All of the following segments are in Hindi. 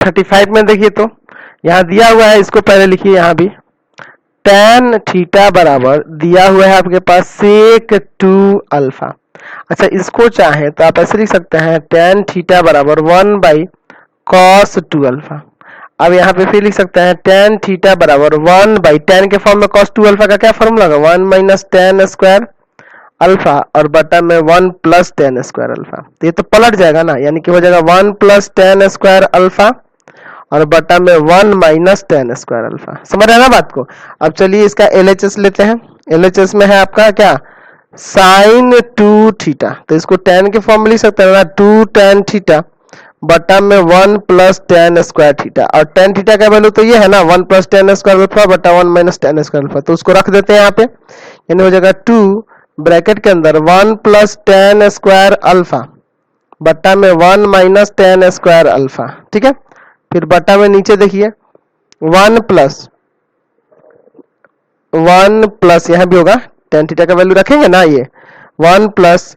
35 में देखिए तो यहाँ दिया हुआ है, इसको पहले लिखिए यहाँ भी tan थीटा बराबर दिया हुआ है आपके पास सेक 2 अल्फा। अच्छा इसको चाहे तो आप ऐसे लिख सकते हैं tan थीटा बराबर 1 बाई कॉस 2 अल्फा। अब यहाँ पे फिर लिख सकते हैं tan थीटा बराबर 1 बाई tan के फॉर्म में cos 2 अल्फा का क्या फॉर्मूला होगा 1 माइनस tan स्क्वायर अल्फा और बटा में 1 प्लस tan स्क्वायर अल्फा। तो ये तो पलट जाएगा ना, यानी कि हो जाएगा 1 प्लस tan स्क्वायर अल्फा और बटा में 1 माइनस tan स्क्वायर अल्फा। समझ रहे हैं ना बात को। अब चलिए इसका LHS लेते हैं। LHS में है आपका क्या साइन 2 थीटा, तो इसको tan के फॉर्म में लिख सकते हैं ना 2 tan थीटा बटा में 1 प्लस tan स्क्वायर थीटा, और tan थीटा का वैल्यू तो ये है ना 1 प्लस tan स्क्वायर अल्फा बटा 1 माइनस tan स्क्वायर अल्फा, तो उसको रख देते हैं यहाँ पे, यानी हो जाएगा 2 ब्रैकेट के अंदर 1 प्लस tan स्क्वायर अल्फा बटा में 1 माइनस tan स्क्वायर अल्फा। ठीक है, फिर बटा में नीचे देखिए 1 प्लस यहाँ भी होगा tan थीटा का वैल्यू रखेंगे ना, ये 1 प्लस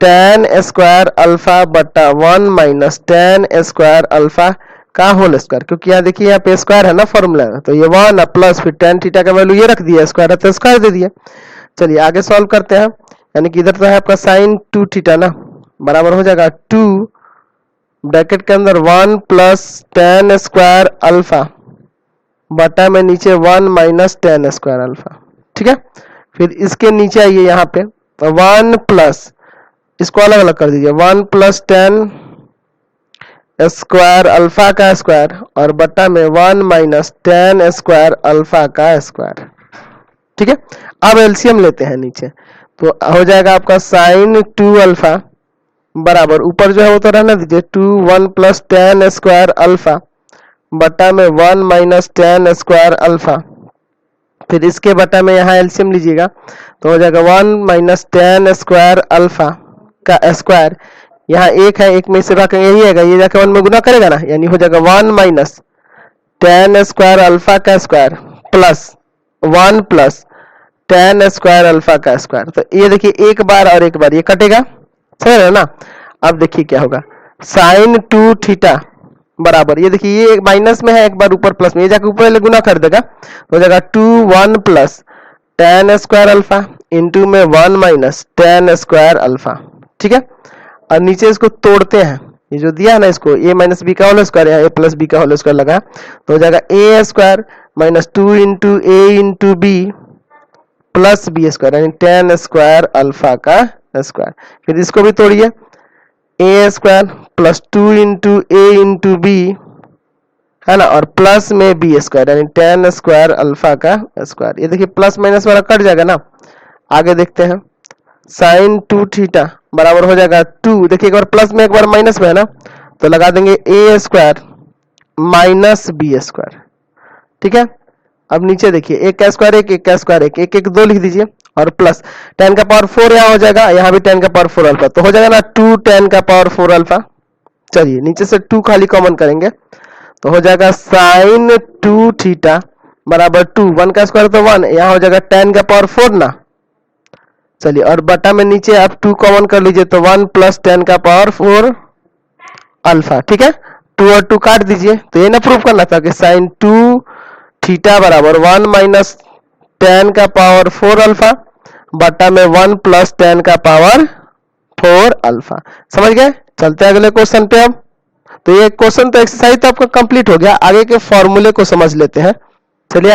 tan स्क्वायर अल्फा बटा 1 माइनस tan स्क्वायर अल्फा का होल स्क्वायर, क्योंकि यहाँ देखिए यहाँ पे स्क्वायर है ना फॉर्मूला, तो ये 1 प्लस फिर tan थीटा का वैल्यू ये रख दिया, स्क्वायर है तो स्क्वायर दे दिया। चलिए आगे सॉल्व करते हैं, यानी कि इधर तो है आपका साइन 2 थीटा ना, बराबर हो जाएगा 2 ब्रैकेट के अंदर 1 प्लस tan स्क्वायर अल्फा बटा में नीचे 1 माइनस tan स्क्वायर अल्फा। ठीक है, फिर इसके नीचे आइए यहाँ पे 1 प्लस, इसको अलग अलग कर दीजिए 1 प्लस tan स्क्वायर अल्फा का स्क्वायर और बटा में 1 माइनस tan स्क्वायर अल्फा का स्क्वायर। ठीक है, अब एलसीएम लेते हैं नीचे, तो हो जाएगा आपका साइन 2 अल्फा बराबर ऊपर जो है वो तो रहने दीजिए 2 1 प्लस tan स्क्वायर अल्फा बटा में 1 माइनस tan स्क्वायर अल्फा, फिर इसके बटा में यहाँ एलसीएम लीजिएगा तो हो जाएगा 1 माइनस tan स्क्वायर अल्फा का स्क्वायर, यहाँ एक है एक में से भाग यही है, ये जाके 1 में गुना करेगा ना, यानी हो जाएगा 1 माइनस tan स्क्वायर अल्फा का square plus 1 plus tan square alpha का स्क्वायर। तो ये देखिए एक बार और एक बार ये कटेगा, समझ रहे ना। अब देखिए क्या होगा साइन 2 थीटा बराबर, ये देखिए ये एक माइनस में है एक बार ऊपर प्लस में, ये जाके ऊपर गुना कर देगा तो हो जाएगा 2 1 plus tan square alpha into में 1 माइनस tan स्क्वायर अल्फा। ठीक है, और नीचे इसको तोड़ते हैं, ये जो दिया है ना इसको a माइनस बी का होल स्क्वायर है, a प्लस बी का होल स्क्वायर लगा तो हो जाएगा a square minus 2 into a into B plus B square, यानी tan स्क्वायर अल्फा का स्क्वायर। फिर इसको भी तोड़िए a square plus 2 into a into B है ना, और प्लस में बी स्क्वायर यानी tan स्क्वायर अल्फा का स्क्वायर। ये देखिए प्लस माइनस वाला कट जाएगा ना। आगे देखते हैं साइन 2 थीटा बराबर हो जाएगा 2, देखिए एक बार प्लस में एक बार माइनस में है ना, तो लगा देंगे a square minus B square. ठीक है, अब नीचे देखिए एक का स्क्वायर एक का स्क्वायर एक एक 2 लिख दीजिए और प्लस tan का पावर 4 यहाँ हो जाएगा, यहाँ भी tan का पावर 4 अल्फा, तो हो जाएगा ना 2 tan का पावर 4 अल्फा। चलिए नीचे से 2 खाली कॉमन करेंगे तो हो जाएगा साइन 2 थीटा बराबर 2 1 का स्क्वायर तो 1, यहाँ हो जाएगा tan का पावर 4 ना। चलिए और बटा में नीचे आप 2 कॉमन कर लीजिए तो 1 प्लस tan का पावर 4 अल्फा। ठीक है, 2 और 2 काट दीजिए, तो ये ना प्रूव करना था कि साइन 2 थीटा बराबर 1 माइनस tan का पावर 4 अल्फा बटा में 1 प्लस tan का पावर 4 अल्फा। समझ गए। चलते हैं अगले क्वेश्चन पे। अब तो ये क्वेश्चन तो एक्सरसाइज तो आपका कंप्लीट हो गया, आगे के फॉर्मूले को समझ लेते हैं।